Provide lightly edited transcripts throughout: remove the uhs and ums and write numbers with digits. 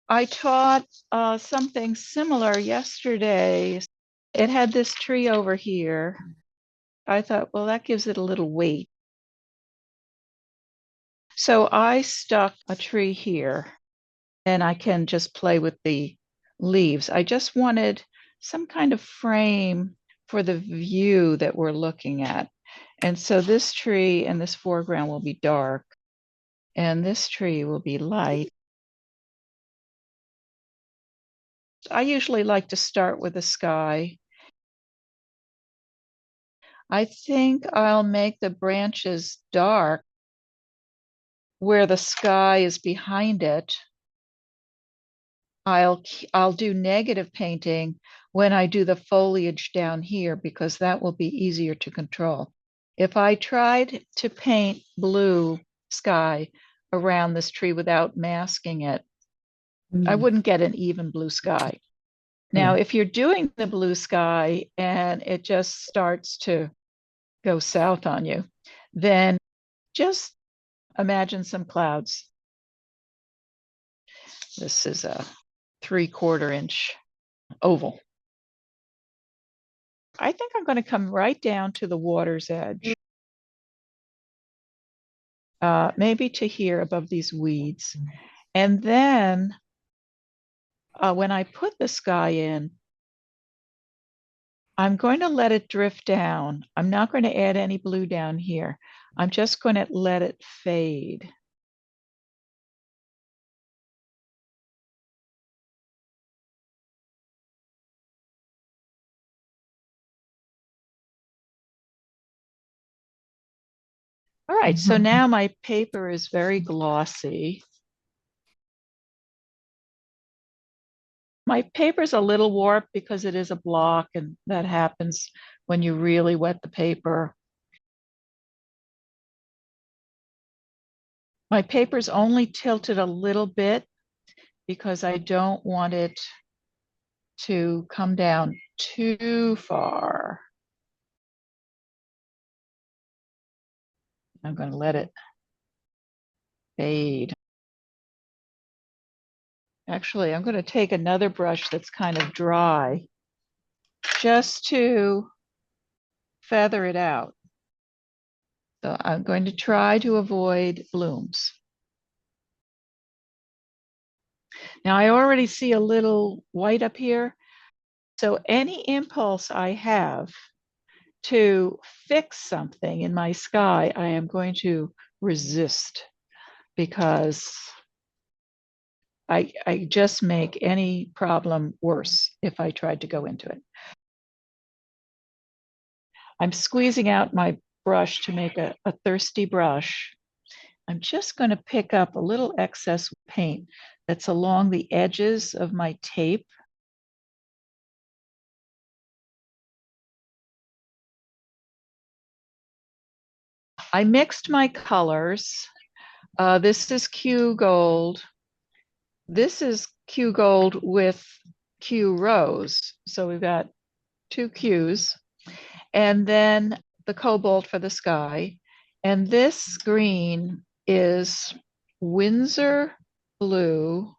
I taught something similar yesterday. It had this tree over here. I thought, well, that gives it a little weight. So I stuck a tree here, and I can just play with the leaves. I just wanted some kind of frame for the view that we're looking at. And so this tree and this foreground will be dark, and this tree will be light. I usually like to start with the sky. I think I'll make the branches dark where the sky is behind it. I'll do negative painting when I do the foliage down here because that will be easier to control. If I tried to paint blue sky around this tree without masking it, I wouldn't get an even blue sky. Now, if you're doing the blue sky and it just starts to go south on you, then just imagine some clouds. This is a 3/4 inch oval. I think I'm going to come right down to the water's edge. Maybe to here above these weeds. And then when I put the sky in, I'm going to let it drift down. I'm not going to add any blue down here. I'm just going to let it fade. All right, so now my paper is very glossy. My paper's a little warped because it is a block, and that happens when you really wet the paper. My paper's only tilted a little bit because I don't want it to come down too far. I'm going to let it fade. Actually, I'm going to take another brush that's kind of dry just to feather it out. So I'm going to try to avoid blooms. Now I already see a little white up here. So any impulse I have to fix something in my sky, I am going to resist because I just make any problem worse if I tried to go into it. I'm squeezing out my brush to make a thirsty brush. I'm just going to pick up a little excess paint that's along the edges of my tape. I mixed my colors. This is Q gold. This is Q gold with Q rose. So we've got 2 Qs. And then the cobalt for the sky. And this green is Windsor blue,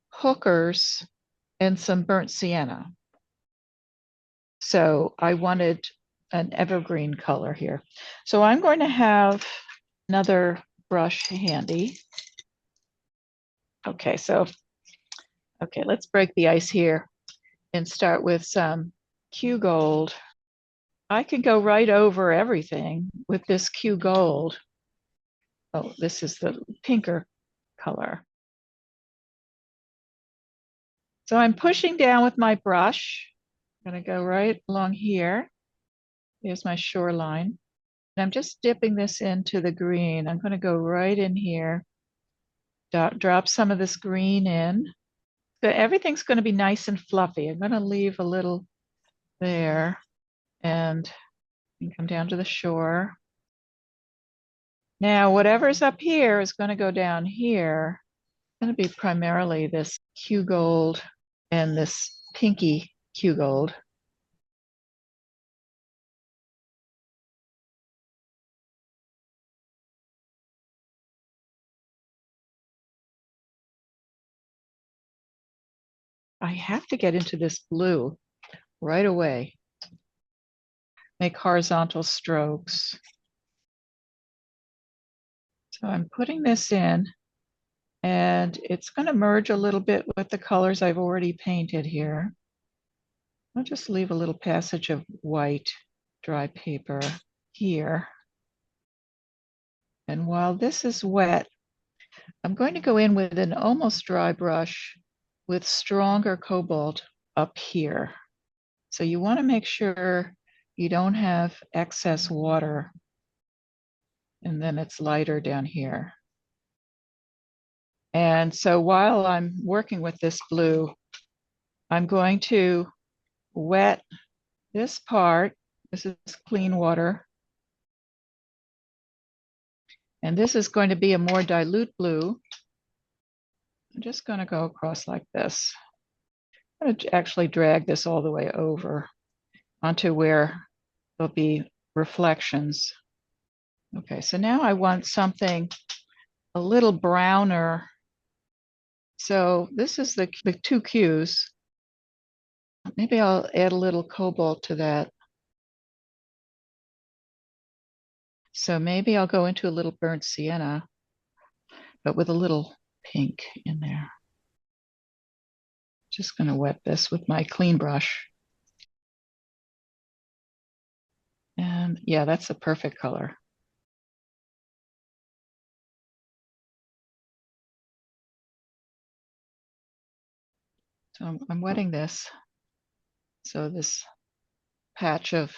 hookers, and some burnt sienna. So I wanted an evergreen color here. So I'm going to have another brush handy. Okay, let's break the ice here and start with some Q gold. I could go right over everything with this Q gold. Oh, this is the pinker color. So I'm pushing down with my brush. I'm going to go right along here. Here's my shoreline. And I'm just dipping this into the green. I'm going to go right in here, drop some of this green in. So everything's going to be nice and fluffy. I'm going to leave a little there and come down to the shore. Now, whatever's up here is going to go down here. It's going to be primarily this Q gold and this pinky Q gold. I have to get into this blue right away. Make horizontal strokes. So I'm putting this in, and it's going to merge a little bit with the colors I've already painted here. I'll just leave a little passage of white dry paper here. And while this is wet, I'm going to go in with an almost dry brush with stronger cobalt up here. So you want to make sure you don't have excess water, and then it's lighter down here. And so while I'm working with this blue, I'm going to wet this part. This is clean water. And this is going to be a more dilute blue. I'm just going to go across like this. I'm going to actually drag this all the way over onto where there'll be reflections. Okay, so now I want something a little browner. So this is the two Qs. Maybe I'll add a little cobalt to that. So maybe I'll go into a little burnt sienna, but with a little pink in there. Just going to wet this with my clean brush. And yeah, that's a perfect color. So I'm wetting this. So this patch of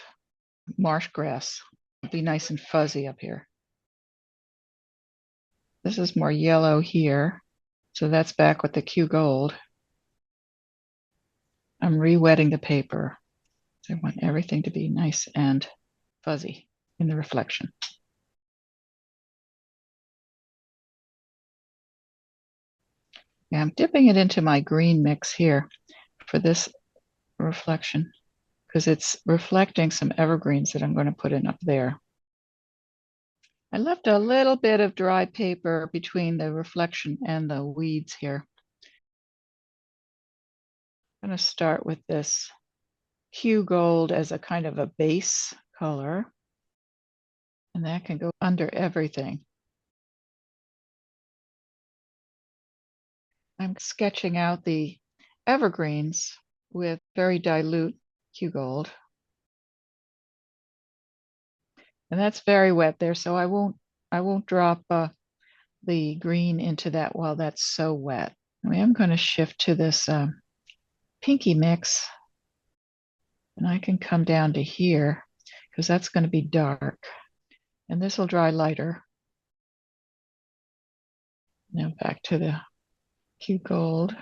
marsh grass will be nice and fuzzy up here. This is more yellow here. So that's back with the Q gold. I'm re-wetting the paper. So I want everything to be nice and fuzzy in the reflection. Yeah, I'm dipping it into my green mix here for this reflection because it's reflecting some evergreens that I'm going to put in up there. I left a little bit of dry paper between the reflection and the weeds here. I'm going to start with this Q gold as a kind of a base color, and that can go under everything. I'm sketching out the evergreens with very dilute Q gold. And that's very wet there, so I won't drop the green into that while that's so wet. I am going to shift to this pinky mix, and I can come down to here because that's going to be dark, and this will dry lighter. Now back to the Q gold.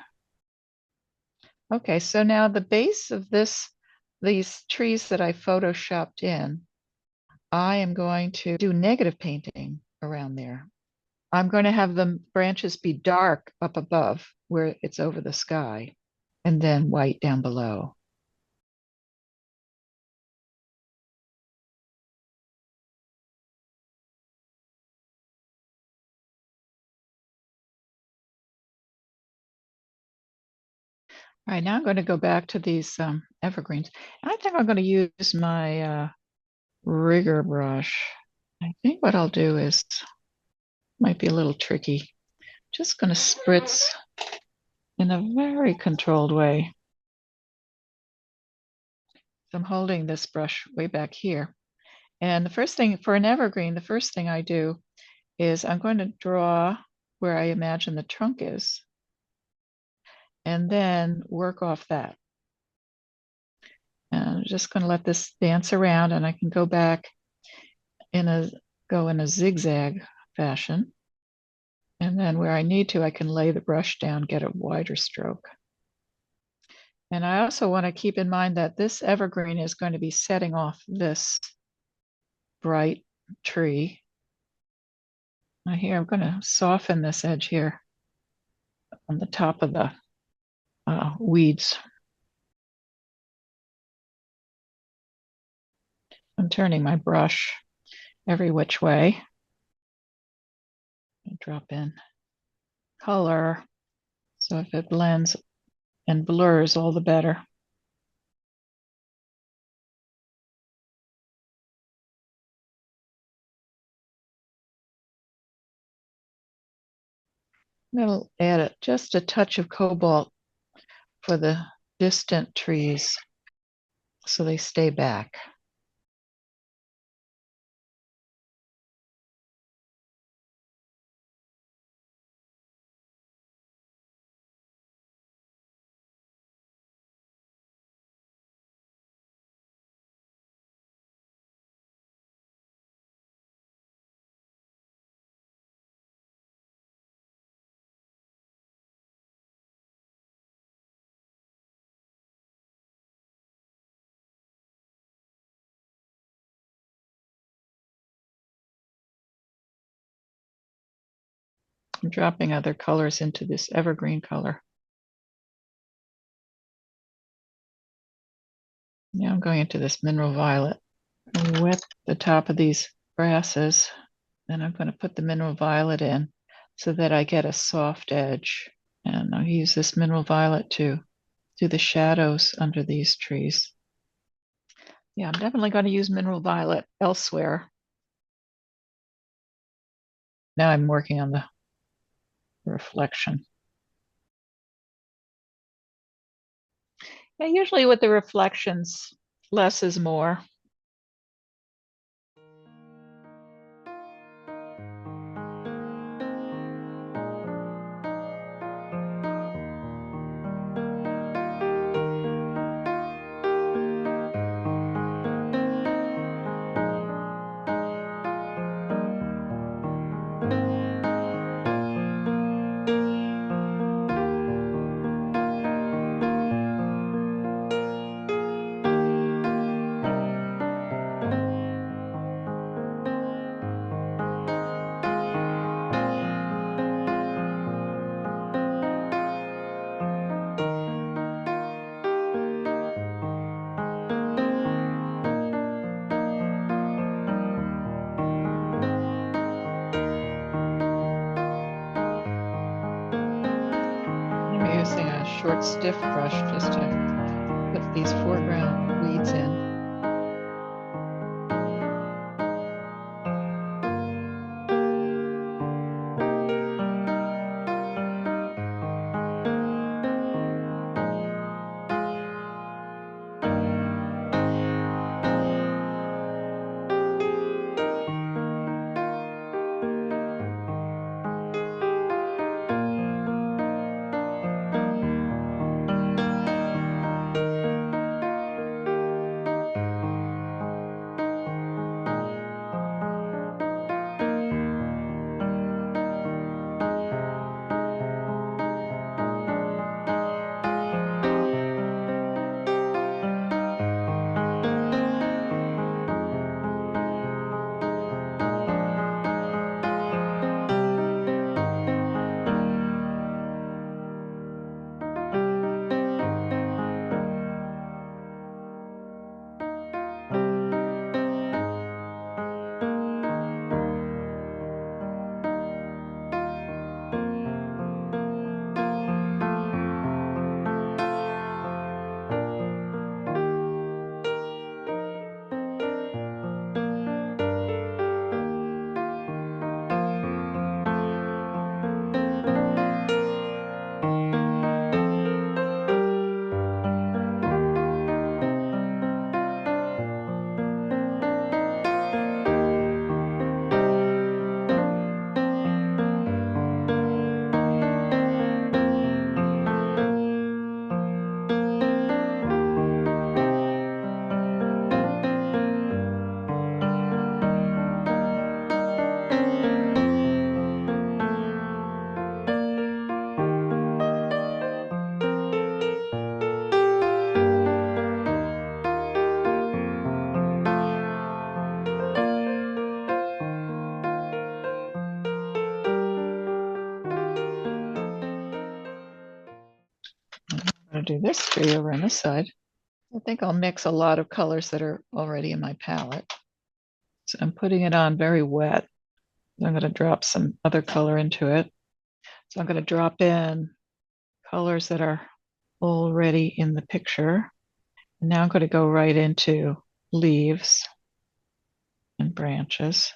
Okay, so now the base of these trees that I photoshopped in, I am going to do negative painting around there. I'm going to have the branches be dark up above where it's over the sky, and then white down below. All right, now I'm going to go back to these evergreens. I think I'm going to use my rigger brush. I think what I'll do is, might be a little tricky, just going to spritz in a very controlled way. So I'm holding this brush way back here. And the first thing, for an evergreen, the first thing I do is I'm going to draw where I imagine the trunk is, and then work off that. And I'm just going to let this dance around, and I can go back go in a zigzag fashion. And then where I need to, I can lay the brush down, get a wider stroke. And I also want to keep in mind that this evergreen is going to be setting off this bright tree. Now here, I'm going to soften this edge here on the top of the weeds. I'm turning my brush every which way. Drop in color. So if it blends and blurs, all the better. I'll add just a touch of cobalt for the distant trees so they stay back. I'm dropping other colors into this evergreen color. Now I'm going into this mineral violet. I wet the top of these grasses, and I'm going to put the mineral violet in so that I get a soft edge. And I'll use this mineral violet to do the shadows under these trees. Yeah, I'm definitely going to use mineral violet elsewhere. Now I'm working on the reflection. Yeah, usually with the reflections, less is more. I'm using a short stiff brush just to put these foreground weeds in. I'm going to do this tree over on this side. I think I'll mix a lot of colors that are already in my palette. So I'm putting it on very wet. I'm going to drop some other color into it. So I'm going to drop in colors that are already in the picture. And now I'm going to go right into leaves and branches.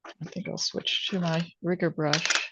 I think I'll switch to my rigger brush.